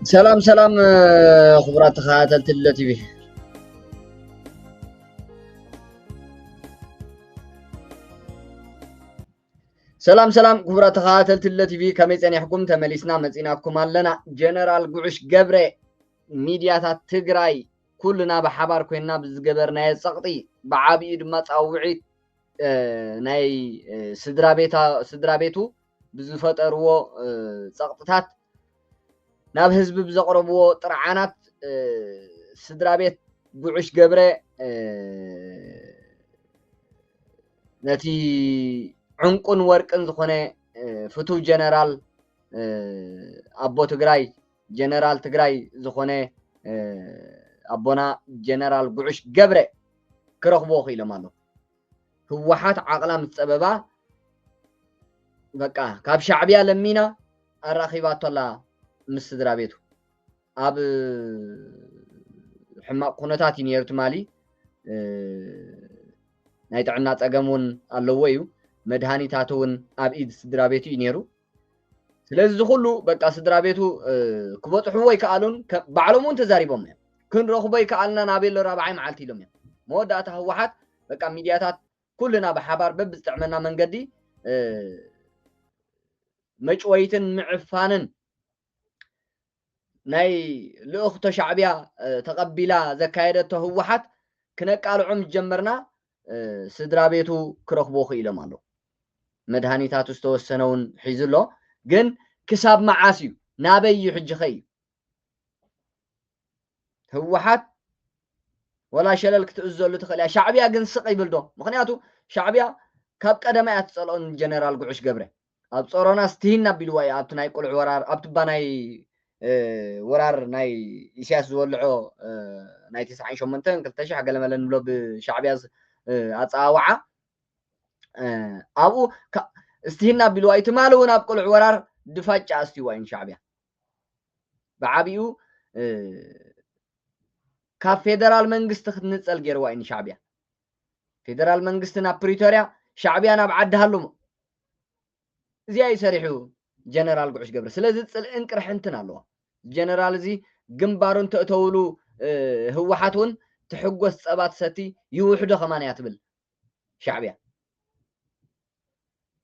سلام سلام خبرات خاتلت التي به سلام سلام خبرات خاتلت التي به كميس أن يحكم تمليسنا مزيناكم لنا جنرال قعش قبري ميديا تجراي كلنا بحبار كنا بزجبرنا سقطي بعبيد ما تعوعي ناي سدرابيتو بزفترو سقطات ناب حزب بزقربو طرعانات سدرابيت قعش قبري نتي عنقن ورقن زخونه فتو جنرال أبو تجراي جنرال تجراي زخونه أبونا جنرال قعش قبري كرخبو خيلو مالو هوحات عقلا متسببا بقى كاب شعبيا لمينا الرخيبات الله مستدرا بيتو اب حماق كونتات ينيرت مالي ናይ ጥዕና ፀገም እውን ኣለዎ እዩ መድሃኒታት እውን ኣብ ኢድ ስድራ ቤቱ ይነሩ ስለዚ ኩሉ በቃ ስድራ ቤቱ ክበፅሑ ወይ ከኣሉን ባዕሎም እውን ተዛሪቦም እዮም ክንረኽቦ ይከኣልና ናቤሎ ራብዓይ መዓልቲ ኢሎም እዮም መወዳእታ ህወሓት በቃ ሚድያታት ኩልና ብሓባር በብዝጥዕመና መንገዲ መጭወይትን ምዕፋንን ናይ ልእኽቶ ሻዕብያ ተቐቢላ ዘካየደቶ ህወሓት ክነቃልዖም ጀመርና ስድራ ቤቱ ክረኽቦ ክኢሎም ኣሎ መድሃኒታት ዝተወሰነውን ሒዙሎ ግን ክሳብ መዓስ እዩ ናበይ ሕጂ ኸይ ህወሓት ወላ ሸለል ክትእዘሉ ትኽእል እያ ሻዕብያ ግን ስቕ ይብል ዶ ምክንያቱ ሻዕብያ ካብ ቀደማ እያ ትፀልኦን ጀነራል ጉዑሽ ገብረ ኣብ ጾሮና ስትሂና ቢልዋ እያ ኣብቲ ናይ ቁልዕ ወራር ኣብቲ ባናይ ወራር ናይ ኢሳያስ ዝወልዖ ናይ 98 2000 ገለመለ ንብሎ ብሻዕብያ ኣፀዋዓ ኣብኡ ስትሂና ቢልዋ ትማል እውን ኣብ ቁልዕ ወራር ድፋጫ ኣስትይዋ እዩ ሻዕብያ ብዓብኡ ካብ ፌደራል መንግስቲ ክትንፀል ገይርዋ እዩ ሻዕብያ ፌደራል መንግስቲ ናብ ፕሪቶርያ ሻዕብያ ናብ ዓዲ ሃሉሞ እዚኣ ይሰሪሑ ጀነራል ጉዑሽ ገብረ ስለዚ ፅልእን ቅርሕንትን ኣለዋ ጀነራል እዚ ግንባሩን ተእተውሉ ህወሓት እውን ትሕጎስ ፀባት ሰቲ ይውሕዶ ከማን እያ ትብል ሻዕብያ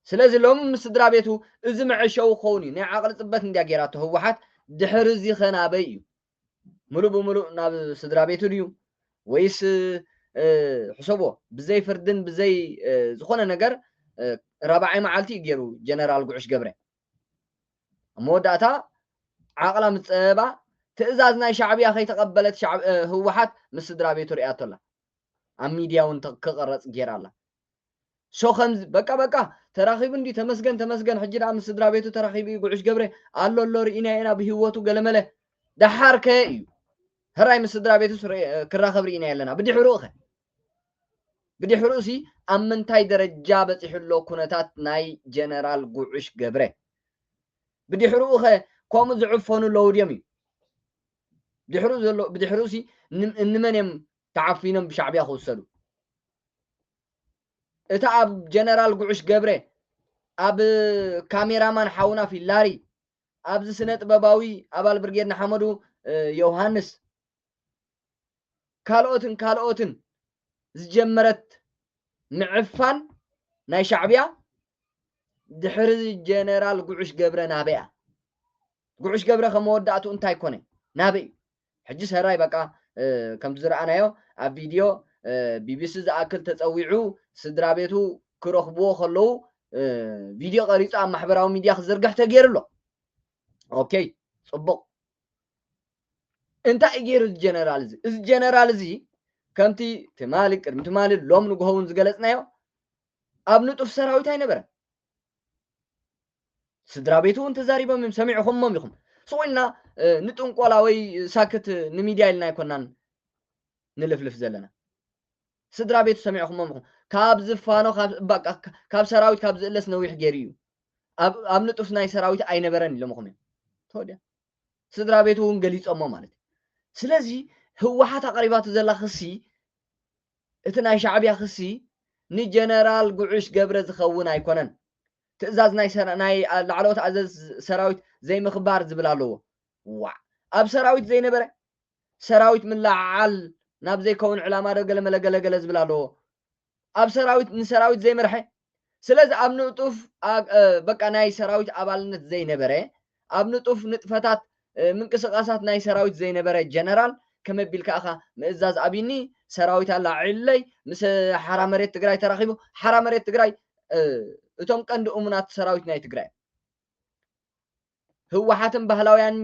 ስለዚ ሎሚ ምስ ስድራ ቤቱ እዚ መዕሸው ክኸውን እዩ ናይ ዓቕሊ ፅበት እንድያ ጌራቶ ህወሓት ድሕሪ እዚ ኸናበይ እዩ ሙሉእ ብሙሉእ ናብ ስድራ ቤቱ ድዩ ወይስ ሕሰቦ ብዘይ ፍርድን ብዘይ ዝኾነ ነገር ራብዓይ መዓልቲ ገይሩ ጀነራል ጉዑሽ ገብረ መወዳእታ ዓቕላ ምፀባ ትእዛዝ ናይ ሻዕብያ ከይተቐበለት ህወሓት ምስ ስድራ ቤቱ ሪኣቶ ኣላ ኣብ ሚድያ እውን ክቐረፅ ጌራ ኣላ ሶ ከምዚ በቃ ተራኺቡ እንዲ ተመስገን ሕጂ ዳ ምስ ስድራ ቤቱ ተራኺቡ ጉዑሽ ገብረ ኣሎ ርኢና ኢና ብሂወቱ ገለመለ ደሓር ከ እዩ ህራይ ምስ ስድራ ቤቱ ክራኸብ ርኢና ኣለና ብድሕሪኡ ሲ ኣብ ምንታይ ደረጃ በፂሕሎ ኩነታት ናይ ጀነራል ጉዑሽ ገብረ ብድሕሪኡ ኸ ከምኡ ዝዕፈኑ ኣለዉ ድዮም እዩ ብድሕሪኡ ሲ እንመን እዮም ተዓፊኖም ብሻዕብያ ክውሰዱ እታ ኣብ ጀነራል ጉዑሽ ገብረ ኣብ ካሜራማን ሓውና ፊላሪ ኣብዚ ስነ ጥበባዊ ኣባል ብርጌድ ንሓመዱ ዮሃንስ ካልኦትን ዝጀመረት ምዕፋን ናይ ሻዕብያ ድሕሪ ጀነራል ጉዑሽ ገብረ ናበያ ጉዑሽ ገብረ ከመወዳእቱ እንታይ ኮነ ናበይ ሕጂ ሰራይ በቃ ከምቲ ዝረኣናዮ ኣብ ቪድዮ ቢቢሲ ዝኣክል ተፀዊዑ ስድራ ቤቱ ክረኽብዎ ከለዉ ቪድዮ ቀሪፁ ኣብ ማሕበራዊ ሚድያ ክዝርጋሕ ተገይሩ ኣሎ ኦኬ ፅቡቅ እንታይ ገይሩ ጀነራል እዚ ጀነራል እዚ ከምቲ ትማሊ ቅድሚ ትማሊ ሎም ንግሆውን ዝገለፅናዮ ኣብ ንጡፍ ሰራዊት ኣይነበረን ስድራ ቤቱ እውን ተዛሪቦም እዮም ሰሚዕኹሞም ኢኹም ስቑኢልና ንጥንቆላ ወይ ሳክት ንሚድያ ኢልና ኣይኮናን ንልፍልፍ ዘለና ስድራ ቤቱ ሰሚዕኹሞም ኢኹም ካብ ዝፋኖ ካብ ሰራዊት ካብ ዝእለስ ነዊሕ ገይሩ እዩ ኣብ ንጡፍ ናይ ሰራዊት ኣይነበረን ኢሎምኹም እዮም ተወድያ ስድራ ቤቱ እውን ገሊፆሞ ማለት እዩ ስለዚ ህወሓት ኣቕሪባቱ ዘላ ክሲ እቲ ናይ ሻዕብያ ክሲ ንጀነራል ጉዑሽ ገብረ ዝኸውን ኣይኮነን ትእዛዝ ናይ ላዕለዎት ኣዘዝ ሰራዊት ዘይምኽባር ዝብል ኣለዎ ዋ ኣብ ሰራዊት ዘይነበረ ሰራዊት ምልዓዓል ናብ ዘይከውን ዕላማ ዶ ገለ ዝብል ኣለዎ ኣብ ሰራዊት ንሰራዊት ዘይመርሐ ስለዚ ኣብ ንጡፍ በቃ ናይ ሰራዊት ኣባልነት ዘይነበረ ኣብ ንጡፍ ንጥፈታት ምንቅስቃሳት ናይ ሰራዊት ዘይነበረ ጀነራል ከመቢልካ ኢኻ ምእዛዝ ኣብኒ ሰራዊት ኣላዒለይ ምስ ሓራ መሬት ትግራይ ተራኺቡ ሓራ መሬት ትግራይ እቶም ቀንዲ እሙናት ሰራዊት ናይ ትግራይ ህወሓትን ባህላውያን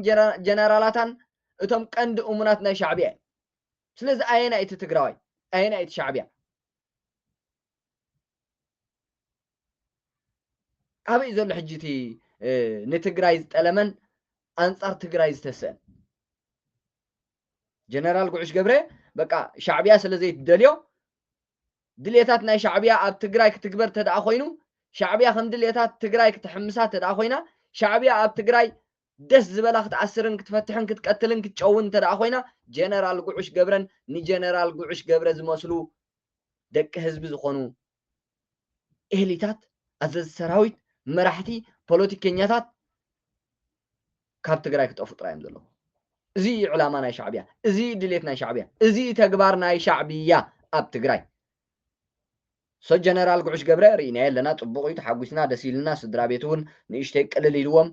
ጀነራላታን እቶም ቀንዲ እሙናት ናይ ሻዕብያ ስለዚ ኣየና እቲ ትግራዋይ ኣየና እቲ ሻዕብያ ኣበይ ዘሎ ሕጂ እቲ ንትግራይ ዝጠለመን ኣንጻር ትግራይ ዝተስአን ጀነራል ጉዕሽ ገብረ በቃ ሻዕብያ ስለዘይትደልዮ ድሌታት ናይ ሻዕብያ ኣብ ትግራይ ክትግበር ተደኣ ኮይኑ ሻዕብያ ከም ድሌታት ትግራይ ክትሕምሳ ተደኣ ኮይና ሻዕብያ ኣብ ትግራይ ደስ ዝበላ ክትዓስርን ክትፈትሕን ክትቀትልን ክትጨውን ተደኣ ኮይና ጀነራል ጉዕሽ ገብረን ንጀነራል ጉዕሽ ገብረ ዝመስሉ ደቂ ህዝቢ ዝኾኑ ኤሊታት ኣዘዝ ሰራዊት መራሕቲ ፖለቲከኛታት ካብ ትግራይ ክጠፉ ጥራዮም ዘለዉ እዚ ዕላማ ናይ ሻዕብያ እዚ ድሌት ናይ ሻዕብያ እዚ ተግባር ናይ ሻዕብያ ኣብ ትግራይ ሶ ጀነራል ጉዕሽ ገብረ ርኢናዮ ኣለና ፅቡቅ እዩ ተሓጒስና ደስ ኢልና ስድራ ቤት እውን ንእሽተይ ቅልል ኢልዎም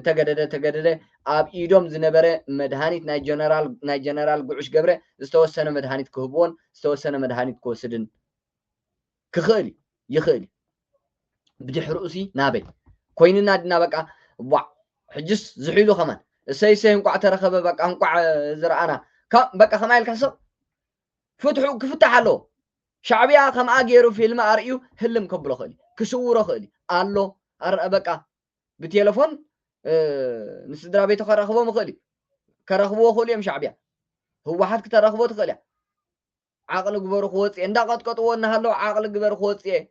ተገደደ ኣብ ኢዶም ዝነበረ መድሃኒት ናይ ጀነራል ጉዕሽ ገብረ ዝተወሰነ መድሃኒት ክህብዎን ዝተወሰነ መድሃኒት ክወስድን ክኽእል ይኽእል ብድሕሪኡሲ ናበይ ኮይንና ድና በቃ ዋዕ ሕጅስ ዝሒሉ ከማን እሰይ እንቋዕ ተረኸበ በቃ እንቋዕ ዝረኣና በቃ ከማይ ኢልካ ሰብ ፍትሑ ክፍታሕ ኣለዎ ሻዕብያ ከምኣ ገይሩ ፊልም ኣርእዩ ህልም ከብሎ ክእል ክስውሮ ክእል ኣሎ በቃ ብቴሌፎን ንስድራ ቤቱ ከረኽቦም ክእል ከረኽብዎ ክእሉ እዮም ሻዕብያ ህወሓት ክተረኽቦ ትኽእል እያ ዓቕሊ ግበሩ ክወፅእ እንዳቐጥቀጥዎ እናሃለዉ ዓቕሊ ግበሩ ክወፅእ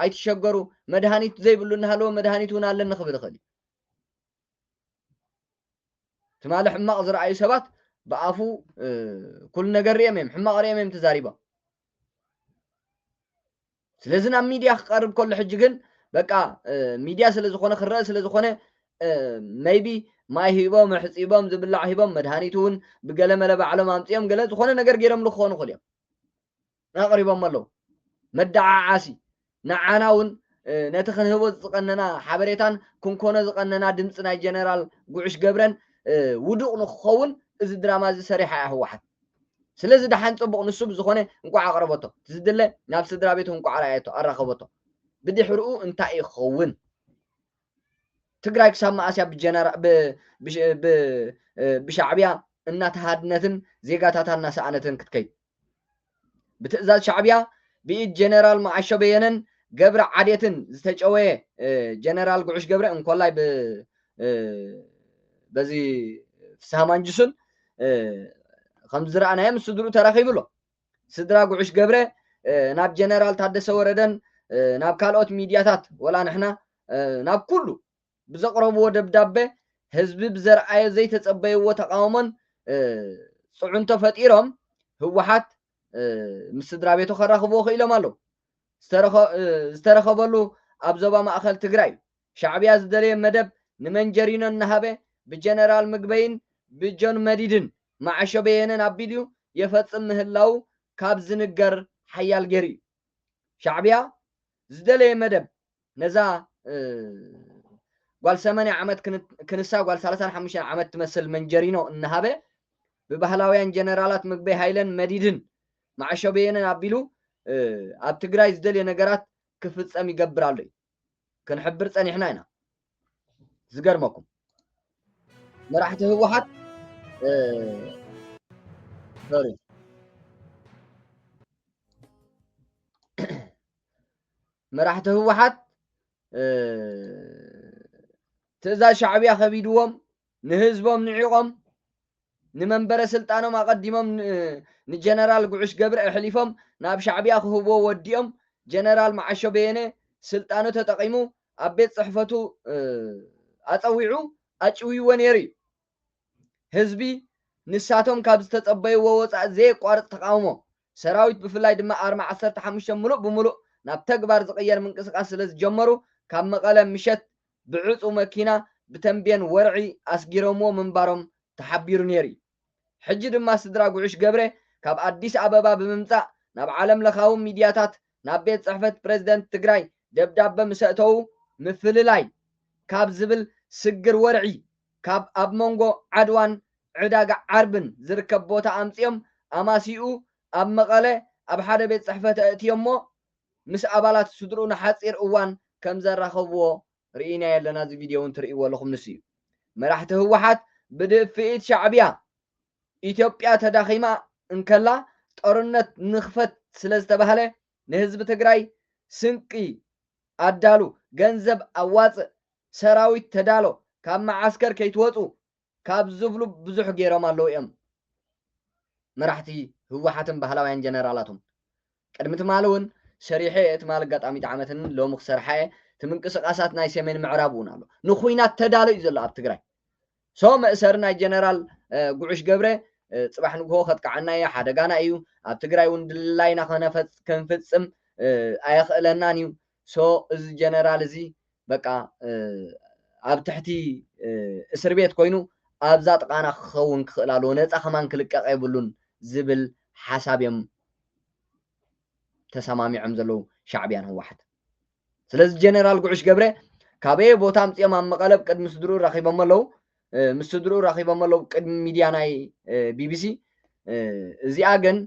ኣይትሸገሩ መድሃኒት ዘይብሉ እናሃለዎ መድሃኒት እውን ኣለኒ ክብል ክእል ትማሊ ሕማቕ ዝረኣዩ ሰባት ብኣፉ ኩሉ ነገር ሪኦም እዮም ሕማቕ ሪኦም እዮም ተዛሪቦም ስለዚ ናብ ሚድያ ክቀርብ ከሎ ሕጂ ግን በቃ ሚድያ ስለዝኾነ ክረአ ስለዝኾነ ሜይቢ ማይ ሂቦም ሕፂቦም ዝብላዕ ሂቦም መድሃኒት እውን ብገለ መለ ባዕሎም ኣምፅኦም ገለ ዝኾነ ነገር ገይሮም ክኾኑ ክእል እዮም ኣቕሪቦም ኣለዉ መዳዓዓሲ ንዓና እውን ነቲ ክንህቦ ዝቐነና ሓበሬታን ክንኮኖ ዝቐነና ድምፂ ናይ ጀነራል ጉዕሽ ገብረን ውዱቕ ንክኸውን እዚ ድራማ እዚ ሰሪሓ እያ ህወሓት ስለዚ ድሓን ፅቡቕ ንሱ ብዝኾነ እንቋዕ ኣቕረበቶ ዝድለ ናብ ስድራ ቤቱ እንቋዕ ራእየቶ ኣራኸበቶ ብድሕሪኡ እንታይ ይኸውን ትግራይ ክሳብ መኣስያ ብሻዕብያ እናተሃድነትን ዜጋታታ እናሰኣነትን ክትከይድ ብትእዛዝ ሻዕብያ ብኢድ ጀነራል መዓሾ በየነን ገብረ ዓዴትን ዝተጨወየ ጀነራል ጉዕሽ ገብረ እንኮላይ በዚ ፍስሃ ማንጁስን ከም ዝረኣናዮ ምስ ስድሩ ተራኺቡሎ ስድራ ጉዕሽ ገብረ ናብ ጀነራል ታደሰ ወረደን ናብ ካልኦት ሚድያታት ወላ ንሕና ናብ ኩሉ ብዘቕረብዎ ደብዳቤ ህዝቢ ብዘርኣዮ ዘይተፀበይዎ ተቃውሞን ፅዑንቶ ፈጢሮም ህወሓት ምስ ስድራ ቤቱ ከራኽብዎ ክኢሎም ኣለዉ ዝተረኸበሉ ኣብ ዞባ ማእኸል ትግራይ ሻዕብያ ዝደለየ መደብ ንመንጀሪኖ እናሃበ ብጀነራል ምግበይን ብጆን መዲድን ማዓሾ በየነን ኣቢልዩ የፈፅም ምህላው ካብ ዝንገር ሓያል ገይሩ እዩ ሻዕብያ ዝደለየ መደብ ነዛ ጓል 80 ዓመት ክንሳ ጓል 35 ዓመት ትመስል መንጀሪኖ እናሃበ ብባህላውያን ጀነራላት ምግበይ ሃይለን መዲድን ማዓሾ በየነን ኣቢሉ ኣብ ትግራይ ዝደልየ ነገራት ክፍፀም ይገብር ኣሎ ክንሕብር ፀኒሕና ኢና ዝገርመኩም መራሕቲ ህወሓት መራሕቲ ህወሓት ትእዛዝ ሻዕብያ ከቢድዎም ንህዝቦም ንዒቆም ንመንበረ ስልጣኖም ኣቀዲሞም ንጀነራል ጉዕሽ ገብረ ኣሕሊፎም ናብ ሻዕብያ ክህቦ ወዲኦም ጀነራል መዓሾ በየነ ስልጣኑ ተጠቂሙ ኣብ ቤት ፅሕፈቱ ኣፀዊዑ ኣጭውይዎ ነይሩ እዩ ህዝቢ ንሳቶም ካብ ዝተፀበይዎ ወፃእ ዘየቋርፅ ተቃውሞ ሰራዊት ብፍላይ ድማ ኣርማ 15 ሙሉእ ብሙሉእ ናብ ተግባር ዝቕየር ምንቅስቃስ ስለ ዝጀመሩ ካብ መቐለ ምሸት ብዕፁ መኪና ብተንቤን ወርዒ ኣስጊሮምዎ ምንባሮም تحبير نيري حجي دما سدرا قعش قبره كاب أديس أبابا بممتع ناب عالم لخاوم ميدياتات ناب بيت صحفة بريزيدنت تقراي دبداب مسأتو مفللاي كاب زبل سجر ورعي كاب أب مونغو عدوان عداق عربن زركب بوتا أمسيوم أماسيو أب مقالة أب حدا بيت صحفة أتيومو مس أبالات سدرون حاصير أوان كم زرخبو رئينا يلنا زي فيديو انترئيو لكم نسيو مراحته هوحات بدفئت شعبيا ኢትዮጵያ ተዳኺማ እንከላ ጦርነት ንኽፈት ስለዝተባህለ ንህዝቢ ትግራይ ስንቂ ኣዳሉ ገንዘብ ኣዋፅእ ሰራዊት ተዳሎ ካብ ማዓስከር ከይትወፁ ካብ ዝብሉ ብዙሕ ገይሮም ኣለዉ እዮም መራሕቲ ህወሓትን ባህላውያን ጀነራላቶም ቅድሚ ትማል እውን ሰሪሐ ትማል ኣጋጣሚት ዓመትን ሎሚ ክሰርሐ ትምንቅስቃሳት ናይ ሰሜን ምዕራብ እውን ኣሎ ንኹይናት ተዳሎ እዩ ዘሎ ኣብ ትግራይ ሶ መእሰር ናይ ጀነራል ጉዑሽ ገብረ ጽባሕ ንግሆ ኸጥቃዓና እያ ሓደጋና እዩ ኣብ ትግራይ እውን ድላይና ከንፍጽም ኣይኽእለናን እዩ ሶ እዚ ጀነራል እዚ በቃ ኣብ ትሕቲ እስር ቤት ኮይኑ ኣብዛ ጥቃና ክኸውን ክኽእል ኣለዎ ነፃ ኸማን ክልቀቕ የብሉን ዝብል ሓሳብ እዮም ተሰማሚዖም ዘለዉ ሻዕብያን ህወሓት ስለዚ ጀነራል ጉዑሽ ገብረ ካበየ ቦታ ኣምፅኦም ኣብ መቐለ ቅድሚ ስድሩ ረኺቦም ኣለዉ ምስ ስድሩ ረኺቦም ኣለዉ ቅድሚ ሚድያ ናይ ቢቢሲ እዚኣ ግን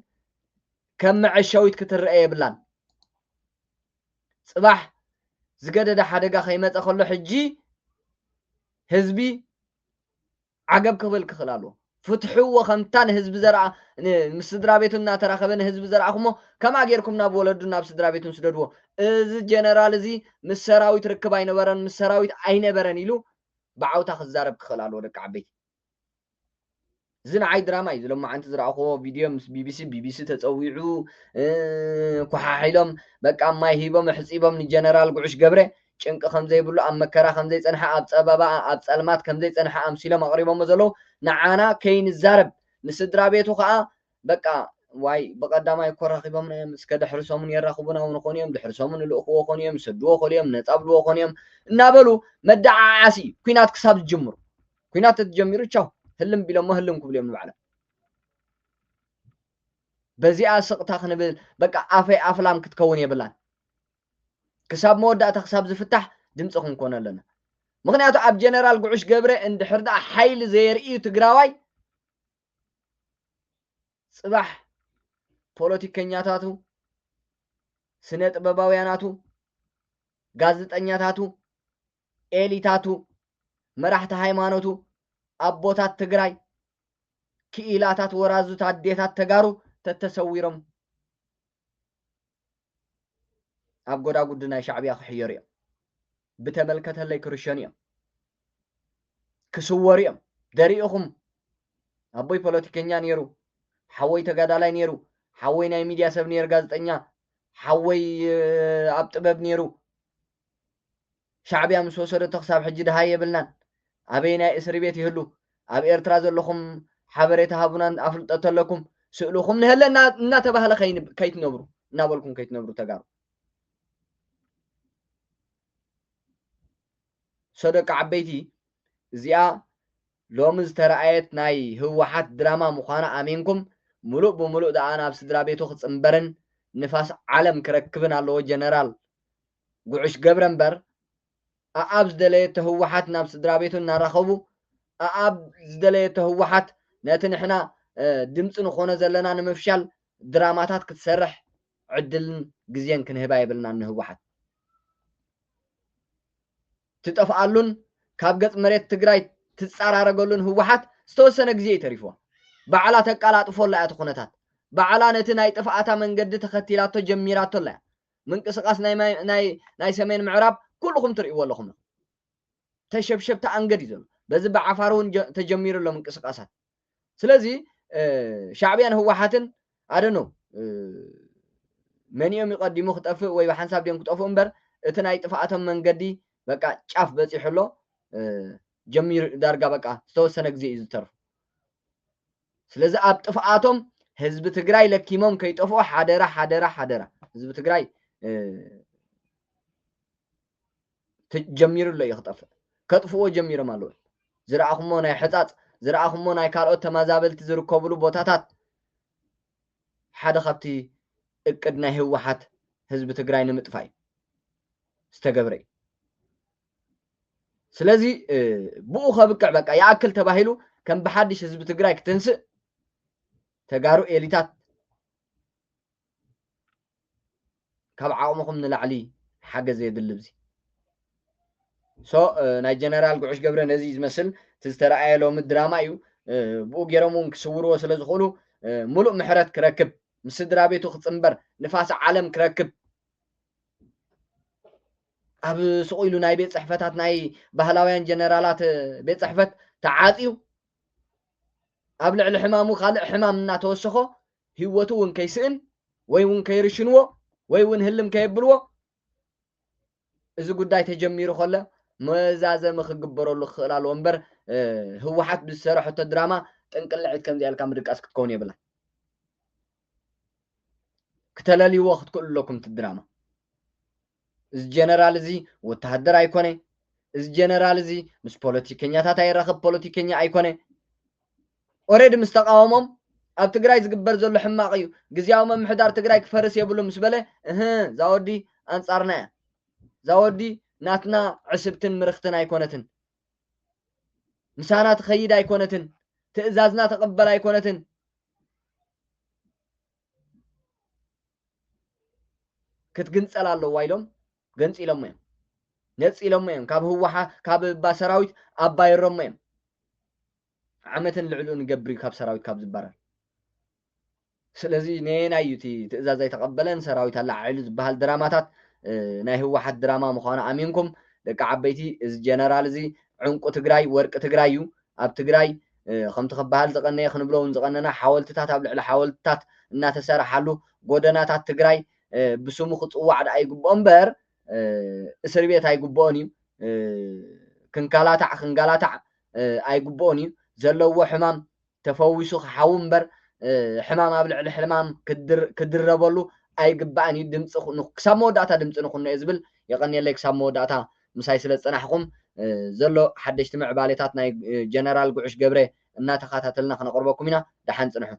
ከም መዐሻዊት ክትርአ የብላን ጽባሕ ዝገደደ ሓደጋ ከይመፀ ከሎ ሕጂ ህዝቢ ዓገብ ክብል ክኽእል ኣለዎ ፍትሕዎ ከምታ ንህዝቢ ዘርኣ ምስ ስድራ ቤቱ እናተራኸበ ንህዝቢ ዘርኣኹሞ ከማ ጌርኩም ናብ ወለዱ ናብ ስድራ ቤቱን ስደድዎ እዚ ጀነራል እዚ ምስ ሰራዊት ርክብ ኣይነበረን ምስ ሰራዊት ኣይነበረን ኢሉ بعوتا خزارب كخل على ورك عبيت زين عاي دراما إذا لما أنت زرع أخوه فيديو مس بي بي سي تتصويعو كحاحيلهم بقى ما يهيبهم حسيبهم من جنرال قعش قبره شنك خمزة يقولوا أم مكرا خمزة أنحى أبس أبابا أبس ألمات خمزة أنحى أمسيلة مغربا مزلو نعانا كين الزارب نسدرا بيتو خا بقى واي بقى داما يكون راقبهم مسكد حرسهم يراقبون ونخونيهم دحرسهم الأخوة خونيهم سدوا خونيهم نتقبلوا خونيهم نابلو مدعى عاسي كينات كساب الجمر كينات تجميرو تشاو هلم بلا ما هلم كبليهم نبعلا بزي أسقطا خنبل بقى أفلام كتكون يبلان كساب مودة تخساب زفتح دمسخون كونا لنا مغنياتو أب جنرال قعوش قبره اند حردا حيل زيرئيو تقراواي صباح ፖለቲከኛታቱ ስነ ጥበባውያናቱ ጋዜጠኛታቱ ኤሊታቱ መራሕቲ ሃይማኖቱ ኣቦታት ትግራይ ክኢላታት ወራዙት ኣዴታት ተጋሩ ተተሰዊሮም ኣብ ጎዳጉድ ናይ ሻዕብያ ክሕየሩ እዮም ብተመልከተለይ ክርስቲያን እዮም ክስወሩ እዮም ደሪኢኹም ኣቦይ ፖለቲከኛ ነይሩ ሓወይ ተጋዳላይ ነይሩ حوي ناي ميديا سب نير غازطنيا حوي اب طبب نيرو شعبيا مس وسد تخساب حجي ده هاي يبلنا ابينا اسر بيت يهلو اب ارترا زلكم حبريته هابنا افلطتلكم سئلكم نهلنا እና ተባህለ ከይት ነብሩ እናበልኩም ከይት ነብሩ ተጋሩ صدق عبيتي እዚኣ ሎሚ ዝተረኣየት ናይ ህወሓት ድራማ ምዃና ኣሜንኩም ملوء بملوء ده أنا بسدرا بيتو خصمبرن نفاس عالم كركبن على جنرال قعش قبرن بر أبز دليته هو حات ناب سدرا بيتو نارخبو أبز دليته هو حات ناتن إحنا دمتن خونا زلنا نمفشل دراماتات كتسرح عدلن جزيان كن هباي بلنا إنه هو حات تتفعلون كابقت مريت تقراي تتصارع رجلون هو حات ستوسنا جزية تعرفوا بعلا تقالات فولا اتخونتات بعلا نتناي طفاتا منقد تختيلاتو جميراتو لا من قسقاس ناي سمين معراب كلكم تريوا لكم تشبشب تانقد يزل بزي بعفارون تجميرو لهم قسقاسات سلازي شعبيان هو حاتن ادنو من يوم يقدمو خطف وي بحساب ديم خطف انبر اتناي طفاتا منقدي بقى ጫፍ በጽሕሎ جمير دارغا بقى توسنه ግዜ ይዝተርፍ ስለዚህ ኣብ ጥፍኣቶም ህዝቢ ትግራይ ለኪሞም ከይጠፍኡ ሓደራ ህዝቢ ትግራይ ተጀሚሩ ለ ይخطፍ ከጥፍኦ ጀሚሮም ኣለዉ ዝረኣኹሞ ናይ ሕጻጽ ዝረኣኹሞ ናይ ካልኦት ተመዛበልቲ ዝርከብሉ ቦታታት ሓደ ካብቲ እቅድ ናይ ህወሓት ህዝቢ ትግራይ ንምጥፋእ እዩ ዝተገብረ እዩ ስለዚ ብኡ ከብቅዕ በቃ ይኣክል ተባሂሉ ከም ብሓድሽ ህዝቢ ትግራይ ክትንስእ ተጋሩ ኤሊታት ካብ ዓቕምኹም ንላዕሊ ሓገዝ የድሊ ብዚ ናይ ጀነራል ጉዑሽ ገብረ ነዚ ዝመስል ዝተረኣየሎም ድራማ እዩ ብኡ ገይሮም እውን ክስውርዎ ስለ ዝኽእሉ ሙሉእ ምሕረት ክረክብ ምስ ስድራ ቤቱ ክፅምበር ንፋስ ዓለም ክረክብ ኣብ ስቑኢሉ ናይ ቤት ፅሕፈታት ናይ ባህላውያን ጀነራላት ቤት ፅሕፈት ተዓፅዩ ኣብ ልዕሊ ሕማሙ ካልእ ሕማም እናተወሰኾ ህይወቱ እውን ከይስእን ወይ እውን ከይርሽንዎ ወይ እውን ህልም ከየብልዎ እዚ ጉዳይ ተጀሚሩ ከሎ መዛዘመ ክግበረሉ ክኽእል ኣለዎ እምበር ህወሓት ብዝሰርሐቶ ድራማ ጥንቅልዕት ከምዚኣ ኢልካ ምድቃስ ክትከውን የብላ ክተለልይዎ ክትክእሉ ኣለኩም እቲ ድራማ እዚ ጀነራል እዚ ወተሃደር ኣይኮነ እዚ ጀነራል እዚ ምስ ፖለቲከኛታት ኣይራኸብ ፖለቲከኛ ኣይኮነ ኦሬዲ ምስ ተቃወሞም ኣብ ትግራይ ዝግበር ዘሎ ሕማቕ እዩ ግዝያዊ ምምሕዳር ትግራይ ክፈርስ የብሉ ምስ በለ ዛወዲ ኣንጻርና እያ ዛወዲ ናትና ዕስብትን ምርኽትን ኣይኮነትን ምሳና ትኸይድ ኣይኮነትን ትእዛዝና ተቐበል ኣይኮነትን ክትግንፀል ኣለዋ ኢሎም ገንፂሎም እዮም ነፂሎም እዮም ካብ ህወሓት ካብ ሰራዊት ኣባይሮም እዮም ዓመትን ልዕሉ ንገብር ካብ ሰራዊት ካብ ዝባረር ስለዚ ነየናይ እዩ እቲ ትእዛዝ ኣይተቐበለን ሰራዊት ኣላዓዒሉ ዝበሃል ድራማታት ናይ ህወሓት ድራማ ምዃኑ ኣሚንኩም ደቂ ዓበይቲ እዚ ጀነራል እዚ ዕንቁ ትግራይ ወርቂ ትግራይ እዩ ኣብ ትግራይ ከምቲ ክበሃል ዝቐነየ ክንብሎ እውን ዝቐነና ሓወልትታት ኣብ ልዕሊ ሓወልትታት እናተሰርሓሉ ጎደናታት ትግራይ ብስሙ ክፅዋዕ ዳ ኣይግብኦ እምበር እስር ቤት ኣይግብኦን እዩ ክንጋላታዕ ኣይግብኦን እዩ ዘለዎ ሕማም ተፈዊሱ ክሓው እምበር ሕማም ኣብ ልዕሊ ሕማም ክድረበሉ ኣይግባእን እዩ ድምፂ ክሳብ መወዳእታ ድምፂ ንኹነ እየ ዝብል የቐኒየለይ ክሳብ መወዳእታ ምሳይ ስለ ዝፀናሕኩም ዘሎ ሓደሽቲ ምዕባሌታት ናይ ጀነራል ጉዑሽ ገብረ እናተኸታተልና ክነቕርበኩም ኢና ደሓን ፅንሑ